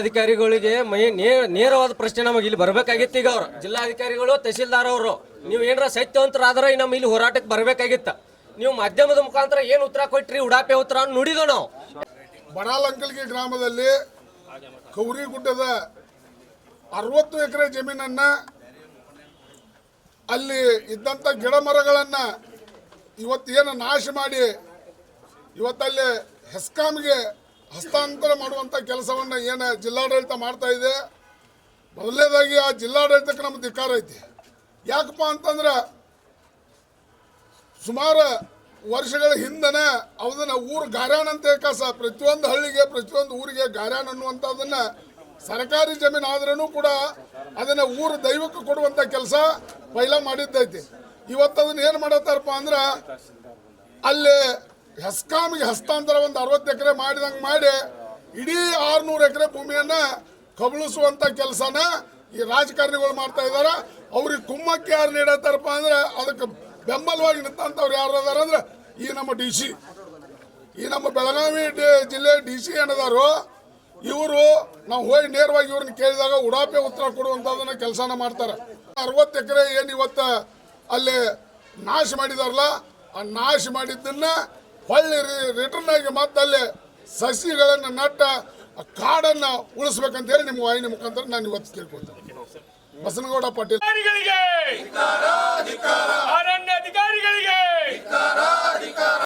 ಅಧಿಕಾರಿಗಳಿಗೆ ನೇರವಾದ ಪ್ರಶ್ನೆ ನಮಗೆ ಇಲ್ಲಿ ಬರಬೇಕಾಗಿತ್ತು. ಈಗ ಅವರು ಜಿಲ್ಲಾಧಿಕಾರಿಗಳು ತಹಸೀಲ್ದಾರ್ ಅವರು ನೀವು ಏನಾರ ಸತ್ಯವಂತರಾದ್ರೆ ನಮ್ಮ ಇಲ್ಲಿ ಹೋರಾಟಕ್ಕೆ ಬರಬೇಕಾಗಿತ್ತು. ನೀವು ಮಾಧ್ಯಮದ ಮುಖಾಂತರ ಏನು ಉತ್ತರ ಕೊಟ್ರಿ, ಉಡಾಪೆ ಉತ್ತರ ನುಡಿದೋ ನಾವು. ಬಣಾಲಂಕಲ್ಗಿ ಗ್ರಾಮದಲ್ಲಿ ಕೌರಿಗುಡ್ಡದ 60 ಎಕರೆ ಜಮೀನನ್ನ ಅಲ್ಲಿ ಇದ್ದಂಥ ಗಿಡ ಮರಗಳನ್ನ ಇವತ್ತೇನು ನಾಶ ಮಾಡಿ ಇವತ್ತಲ್ಲಿ ಹೆಸ್ಕಾಮ್ಗೆ ಹಸ್ತಾಂತರ ಮಾಡುವಂಥ ಕೆಲಸವನ್ನು ಏನು ಜಿಲ್ಲಾಡಳಿತ ಮಾಡ್ತಾ ಇದೆ. ಮೊದಲನೇದಾಗಿ ಆ ಜಿಲ್ಲಾಡಳಿತಕ್ಕೆ ನಮ್ಮ ಧಿಕ್ಕಾರ ಐತಿ. ಯಾಕಪ್ಪ ಅಂತಂದ್ರೆ ಸುಮಾರು ವರ್ಷಗಳ ಹಿಂದನೇ ಅದನ್ನು ಊರು ಗಾರ್ಯಾಣ ಅಂತ ಕಸ ಪ್ರತಿಯೊಂದು ಹಳ್ಳಿಗೆ ಪ್ರತಿಯೊಂದು ಊರಿಗೆ ಗಾರ್ಯಾಣ ಅನ್ನುವಂಥದ್ದನ್ನು ಸರ್ಕಾರಿ ಜಮೀನು ಆದ್ರೂ ಕೂಡ ಅದನ್ನು ಊರು ದೈವಕ್ಕೆ ಕೊಡುವಂಥ ಕೆಲಸ ಪೈಲ ಮಾಡಿದ್ದೈತಿ. ಇವತ್ತು ಅದನ್ನ ಏನು ಮಾಡತ್ತಾರಪ್ಪ ಅಂದ್ರೆ ಅಲ್ಲಿ ಹೆಸ್ಕಾಮಿಗೆ ಹಸ್ತಾಂತರ ಒಂದು 60 ಎಕರೆ ಮಾಡಿದಂಗೆ ಮಾಡಿ ಇಡೀ 600 ಎಕರೆ ಭೂಮಿಯನ್ನು ಕಬಳಿಸುವಂಥ ಕೆಲಸನ ಈ ರಾಜಕಾರಣಿಗಳು ಮಾಡ್ತಾ ಇದ್ದಾರೆ. ಅವ್ರಿಗೆ ಕುಮ್ಮಕ್ಕೆ ಯಾರು ನೀಡತ್ತಾರಪ್ಪ ಅಂದ್ರೆ ಅದಕ್ಕೆ ಬೆಂಬಲವಾಗಿ ನಿಂತಂಥವ್ರು ಯಾರು ಅದಾರ ಅಂದ್ರೆ ಈ ನಮ್ಮ DC, ಈ ನಮ್ಮ ಬೆಳಗಾವಿ ಜಿಲ್ಲೆ DC ಏನದಾರು ಇವರು ನಾವು ಹೋಗಿ ನೇರವಾಗಿ ಇವ್ರನ್ನ ಕೇಳಿದಾಗ ಉಡಾಪೆ ಉತ್ತರ ಕೊಡುವಂಥದ್ದನ್ನ ಕೆಲಸನ ಮಾಡ್ತಾರೆ. 60 ಎಕರೆ ಏನು ಇವತ್ತು ಅಲ್ಲಿ ನಾಶ ಮಾಡಿದಾರಲ್ಲ, ಆ ನಾಶ ಮಾಡಿದ್ದನ್ನ ಹೊಳ್ಳಿ ರಿಟರ್ನ್ ಆಗಿ ಮತ್ತೆ ಸಸಿಗಳನ್ನು ನಟ್ಟ ಕಾಡನ್ನು ಉಳಿಸ್ಬೇಕಂತ ಹೇಳಿ ನಿಮ್ಮ ವಾಹಿನಿ ಮುಖಾಂತರ ನಾನು ಇವತ್ತು ಕೇಳ್ಕೊಳ್ತೇನೆ. ಬಸನಗೌಡ ಪಾಟೀಲ್ ಅರಣ್ಯ ಅಧಿಕಾರಿಗಳಿಗೆ